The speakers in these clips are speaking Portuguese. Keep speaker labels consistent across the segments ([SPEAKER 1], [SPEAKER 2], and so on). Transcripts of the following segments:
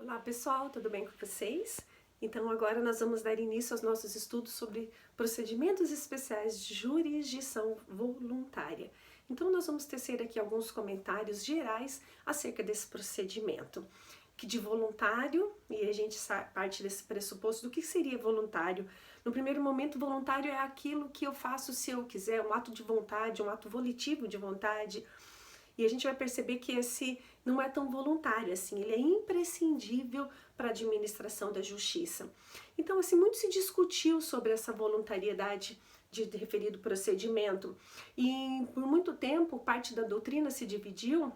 [SPEAKER 1] Olá pessoal, tudo bem com vocês? Então agora nós vamos dar início aos nossos estudos sobre procedimentos especiais de jurisdição voluntária. Então nós vamos tecer aqui alguns comentários gerais acerca desse procedimento. Que de voluntário, e a gente parte desse pressuposto do que seria voluntário. No primeiro momento, voluntário é aquilo que eu faço se eu quiser, um ato de vontade, um ato volitivo de vontade. E a gente vai perceber que esse não é tão voluntário assim, ele é imprescindível para a administração da justiça. Então, assim, muito se discutiu sobre essa voluntariedade de referido procedimento. E por muito tempo, parte da doutrina se dividiu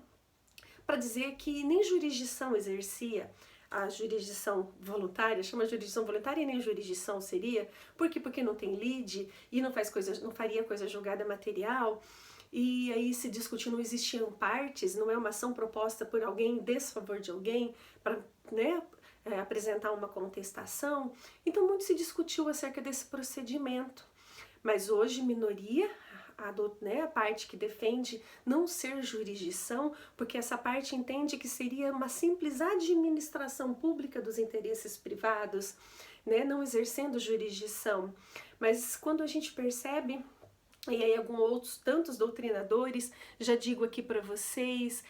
[SPEAKER 1] para dizer que nem jurisdição exercia a jurisdição voluntária, chama jurisdição voluntária e nem jurisdição seria, por quê? Porque não tem lide e não faria coisa julgada material. E aí se discutiu, não existiam partes, não é uma ação proposta por alguém em desfavor de alguém para, né, apresentar uma contestação. Então muito se discutiu acerca desse procedimento, mas hoje minoria, a parte que defende não ser jurisdição, porque essa parte entende que seria uma simples administração pública dos interesses privados, né, não exercendo jurisdição. Mas quando a gente percebe, e aí tantos doutrinadores, já digo aqui para vocês,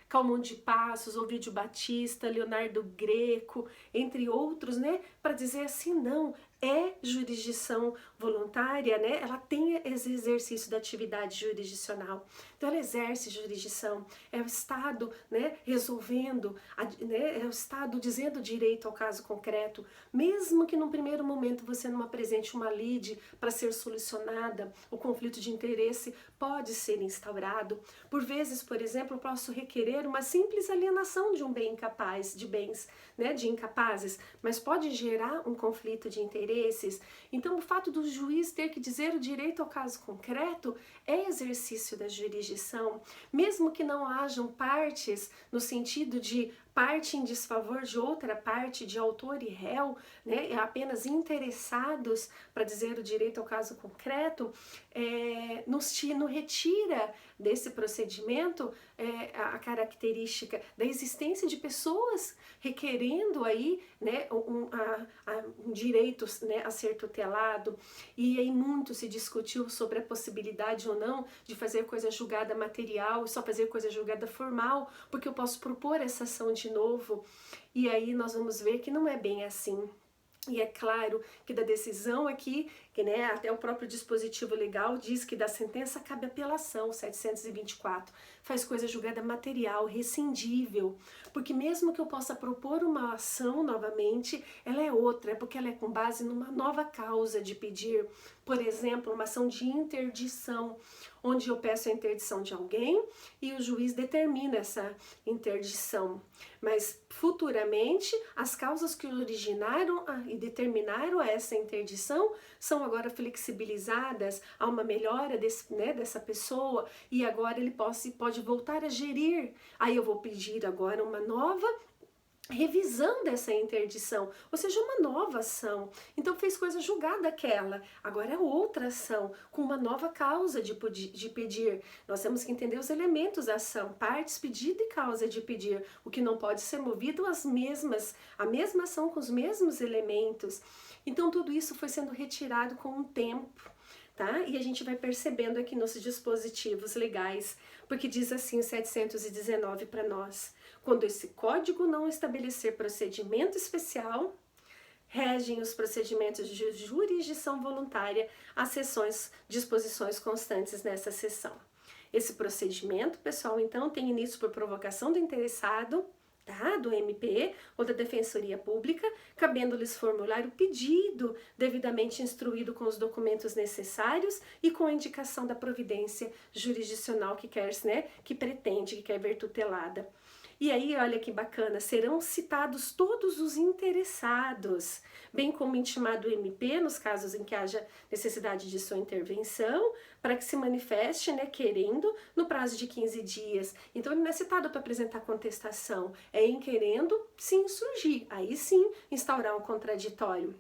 [SPEAKER 1] Calmon de Passos, Ovídio Batista, Leonardo Greco, entre outros, né, para dizer assim, não, é jurisdição voluntária, né, ela tem esse exercício da atividade jurisdicional, então ela exerce jurisdição, é o Estado, né, resolvendo, né, é o Estado dizendo direito ao caso concreto, mesmo que num primeiro momento você não apresente uma lide para ser solucionada, o conflito de interesse pode ser instaurado. Por vezes, por exemplo, eu posso requerer uma simples alienação de um bem incapaz, de bens, né, de incapazes, mas pode gerar um conflito de interesses. Então, o fato do juiz ter que dizer o direito ao caso concreto é exercício da jurisdição, mesmo que não hajam partes no sentido de parte em desfavor de outra parte, de autor e réu, né, apenas interessados para dizer o direito ao caso concreto, não retira desse procedimento a característica da existência de pessoas requerendo aí, né, um direito, né, a ser tutelado. E aí muito se discutiu sobre a possibilidade ou não de fazer coisa julgada material, só fazer coisa julgada formal, porque eu posso propor essa ação de novo, e aí nós vamos ver que não é bem assim. E é claro que da decisão aqui, que, né, até o próprio dispositivo legal diz que da sentença cabe apelação, 724, faz coisa julgada material, rescindível, porque mesmo que eu possa propor uma ação novamente, ela é outra, porque ela é com base numa nova causa de pedir, por exemplo, uma ação de interdição, onde eu peço a interdição de alguém e o juiz determina essa interdição. Mas futuramente, as causas que originaram e determinaram essa interdição são agora flexibilizadas a uma melhora dessa pessoa, e agora ele pode voltar a gerir. Aí eu vou pedir agora uma nova revisão dessa interdição, ou seja, uma nova ação. Então fez coisa julgada aquela, agora é outra ação, com uma nova causa de pedir. Nós temos que entender os elementos da ação, partes, pedido e causa de pedir, o que não pode ser movido a mesma ação com os mesmos elementos. Então tudo isso foi sendo retirado com o tempo. Tá? E a gente vai percebendo aqui nos dispositivos legais, porque diz assim 719 para nós: quando esse código não estabelecer procedimento especial, regem os procedimentos de jurisdição voluntária as disposições constantes nessa seção. Esse procedimento, pessoal, então, tem início por provocação do interessado, tá, do MP ou da Defensoria Pública, cabendo-lhes formular o pedido devidamente instruído com os documentos necessários e com a indicação da providência jurisdicional que quer ver tutelada. E aí, olha que bacana, serão citados todos os interessados, bem como intimado o MP, nos casos em que haja necessidade de sua intervenção, para que se manifeste, né, querendo, no prazo de 15 dias. Então, ele não é citado para apresentar contestação, é em querendo se insurgir, aí sim instaurar um contraditório.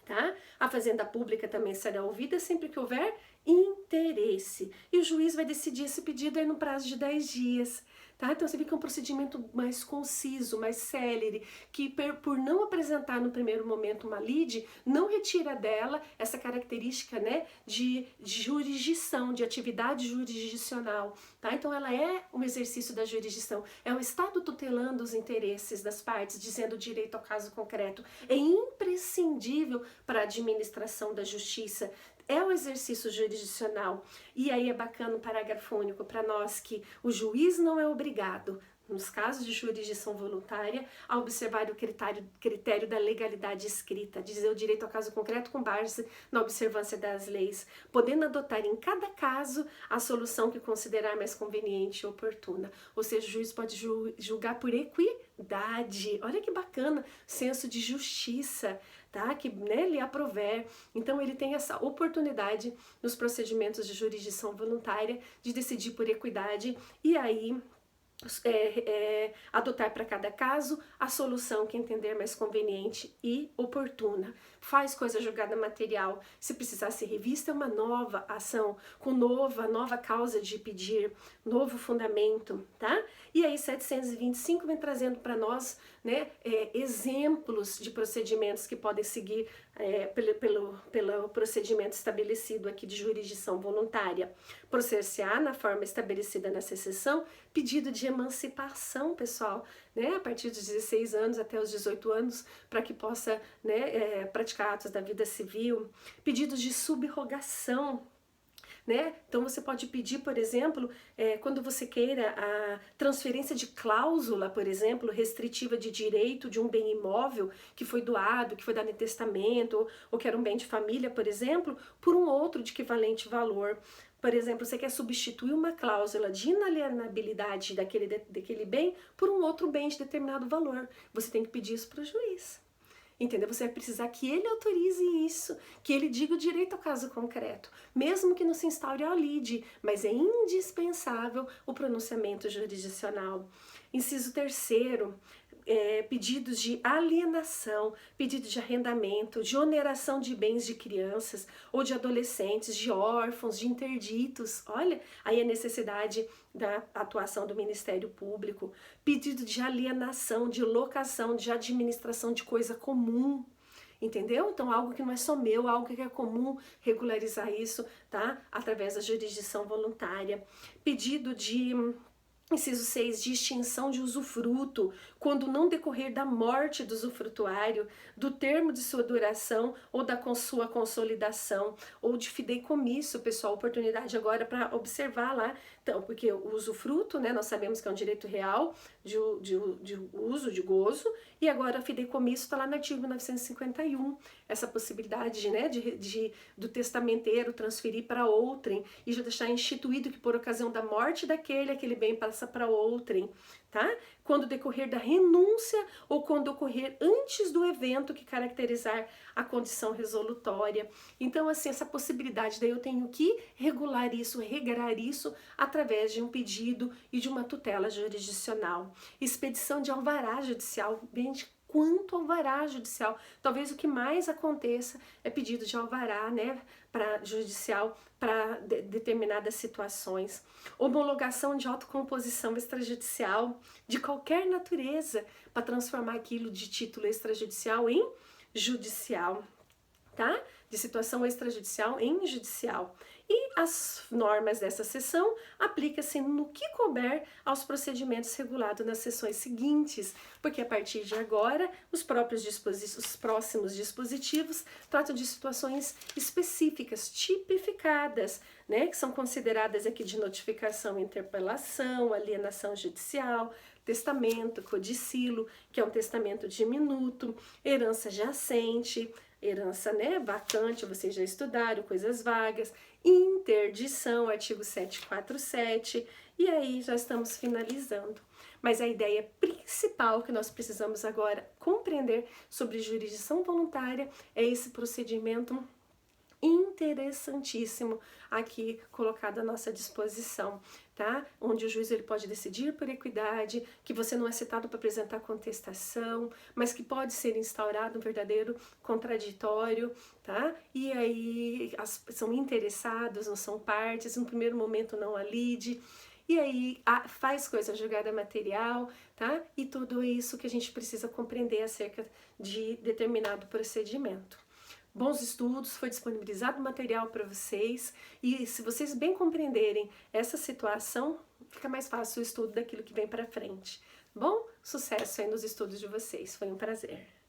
[SPEAKER 1] Tá? A Fazenda Pública também será ouvida sempre que houver interesse, e o juiz vai decidir esse pedido aí no prazo de 10 dias. tá? Então você vê que é um procedimento mais conciso, mais célere, que por não apresentar no primeiro momento uma lide, não retira dela essa característica, né, de jurisdição, de atividade jurisdicional, tá? Então ela é um exercício da jurisdição, é o Estado tutelando os interesses das partes, dizendo direito ao caso concreto. É imprescindível para a administração da justiça, é o exercício jurisdicional. E aí é bacana o parágrafo único para nós que o juiz não é obrigado, nos casos de jurisdição voluntária, a observar o critério da legalidade escrita, dizer o direito ao caso concreto com base na observância das leis, podendo adotar em cada caso a solução que considerar mais conveniente e oportuna. Ou seja, o juiz pode julgar por equidade. Olha que bacana, senso de justiça, tá? Que, né, lhe aprover. Então ele tem essa oportunidade nos procedimentos de jurisdição voluntária de decidir por equidade e aí adotar para cada caso a solução que entender mais conveniente e oportuna. Faz coisa julgada material, se precisar ser revista, é uma nova ação, com nova causa de pedir, novo fundamento, tá? E aí 725 vem trazendo para nós, né, exemplos de procedimentos que podem seguir pelo procedimento estabelecido aqui de jurisdição voluntária. Processar na forma estabelecida nessa seção, pedido de emancipação, pessoal, né, a partir dos 16 anos até os 18 anos, para que possa, né, praticar atos da vida civil, pedidos de subrogação, né? Então você pode pedir, por exemplo, quando você queira a transferência de cláusula, por exemplo, restritiva de direito de um bem imóvel que foi doado, que foi dado em testamento, ou que era um bem de família, por exemplo, por um outro de equivalente valor. Por exemplo, você quer substituir uma cláusula de inalienabilidade daquele bem por um outro bem de determinado valor. Você tem que pedir isso para o juiz. Entendeu? Você vai precisar que ele autorize isso, que ele diga o direito ao caso concreto, mesmo que não se instaure a lide, mas é indispensável o pronunciamento jurisdicional. Inciso 3º, pedidos de alienação, pedido de arrendamento, de oneração de bens de crianças ou de adolescentes, de órfãos, de interditos. Olha, aí a necessidade da atuação do Ministério Público, pedido de alienação, de locação, de administração de coisa comum. Entendeu? Então, algo que não é só meu, algo que é comum, regularizar isso, tá? Através da jurisdição voluntária. Pedido de inciso 6, de extinção de usufruto, quando não decorrer da morte do usufrutuário, do termo de sua duração ou da sua consolidação, ou de fideicomisso, pessoal, oportunidade agora para observar lá, então, porque o usufruto, né, nós sabemos que é um direito real de uso, de gozo, e agora o fideicomisso está lá no artigo 1951, essa possibilidade, né, do testamenteiro transferir para outrem e já deixar instituído que por ocasião da morte aquele bem passa para outrem, tá? Quando decorrer da renúncia ou quando ocorrer antes do evento que caracterizar a condição resolutória. Então, assim, essa possibilidade, daí eu tenho que regular isso, regrar isso através de um pedido e de uma tutela jurisdicional. Expedição de alvará judicial, gente, quanto alvará judicial. Talvez o que mais aconteça é pedido de alvará, né, para judicial para determinadas situações. Homologação de autocomposição extrajudicial de qualquer natureza para transformar aquilo de título extrajudicial em judicial, tá? De situação extrajudicial em judicial. E as normas dessa seção aplicam-se no que couber aos procedimentos regulados nas seções seguintes, porque a partir de agora os próximos dispositivos tratam de situações específicas, tipificadas, né, que são consideradas aqui de notificação, interpelação, alienação judicial, testamento, codicilo, que é um testamento diminuto, herança jacente, herança, né, vacante, vocês já estudaram, coisas vagas, interdição, artigo 747, e aí já estamos finalizando. Mas a ideia principal que nós precisamos agora compreender sobre jurisdição voluntária é esse procedimento interessantíssimo aqui colocado à nossa disposição, tá? Onde o juiz ele pode decidir por equidade, que você não é citado para apresentar contestação, mas que pode ser instaurado um verdadeiro contraditório, tá? E aí são interessados, não são partes, no primeiro momento não há lide. e aí faz coisa, jogada material, tá? E tudo isso que a gente precisa compreender acerca de determinado procedimento. Bons estudos, foi disponibilizado material para vocês, e se vocês bem compreenderem essa situação, fica mais fácil o estudo daquilo que vem para frente. Bom, sucesso aí nos estudos de vocês, foi um prazer.